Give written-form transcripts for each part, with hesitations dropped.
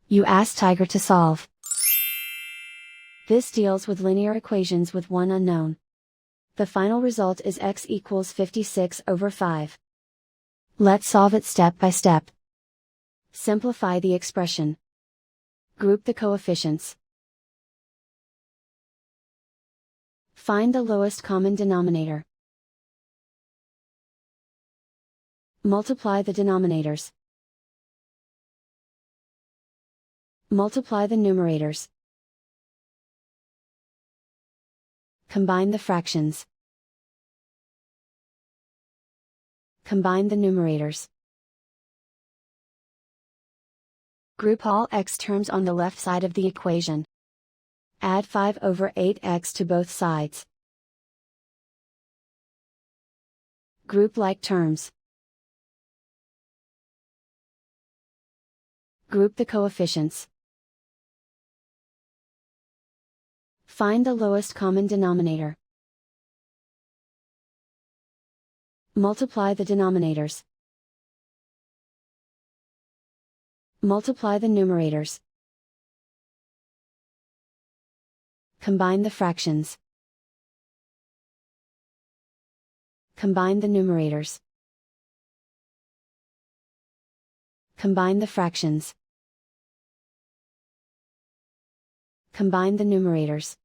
You ask Tiger to solve. This deals with linear equations with one unknown. The final result is x equals 56/5. Let's solve it step by step. Simplify the expression. Group the coefficients. Find the lowest common denominator. Multiply the denominators. Multiply the numerators. Combine the fractions. Combine the numerators. Group all x terms on the left side of the equation. Add 5/8x to both sides. Group like terms. Group the coefficients. Find the lowest common denominator. Multiply the denominators. Multiply the numerators. Combine the fractions. Combine the numerators. Combine the fractions. Combine the numerators.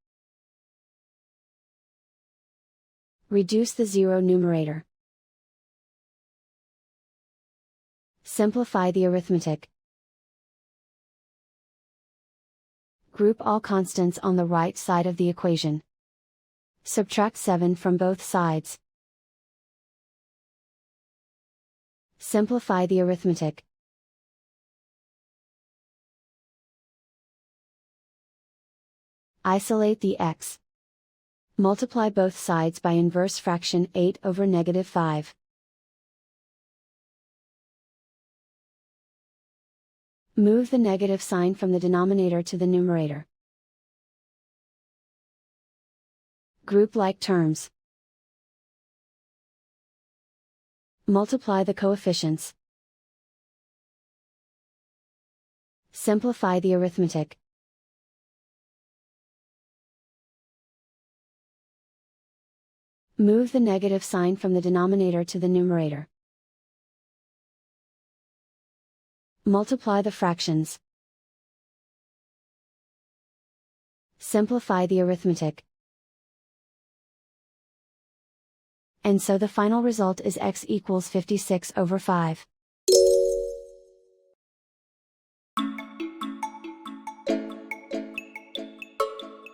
Reduce the zero numerator. Simplify the arithmetic. Group all constants on the right side of the equation. Subtract 7 from both sides. Simplify the arithmetic. Isolate the x. Multiply both sides by inverse fraction 8/5. Move the negative sign from the denominator to the numerator. Group like terms. Multiply the coefficients. Simplify the arithmetic. Move the negative sign from the denominator to the numerator. Multiply the fractions. Simplify the arithmetic. And so the final result is x equals 56/5.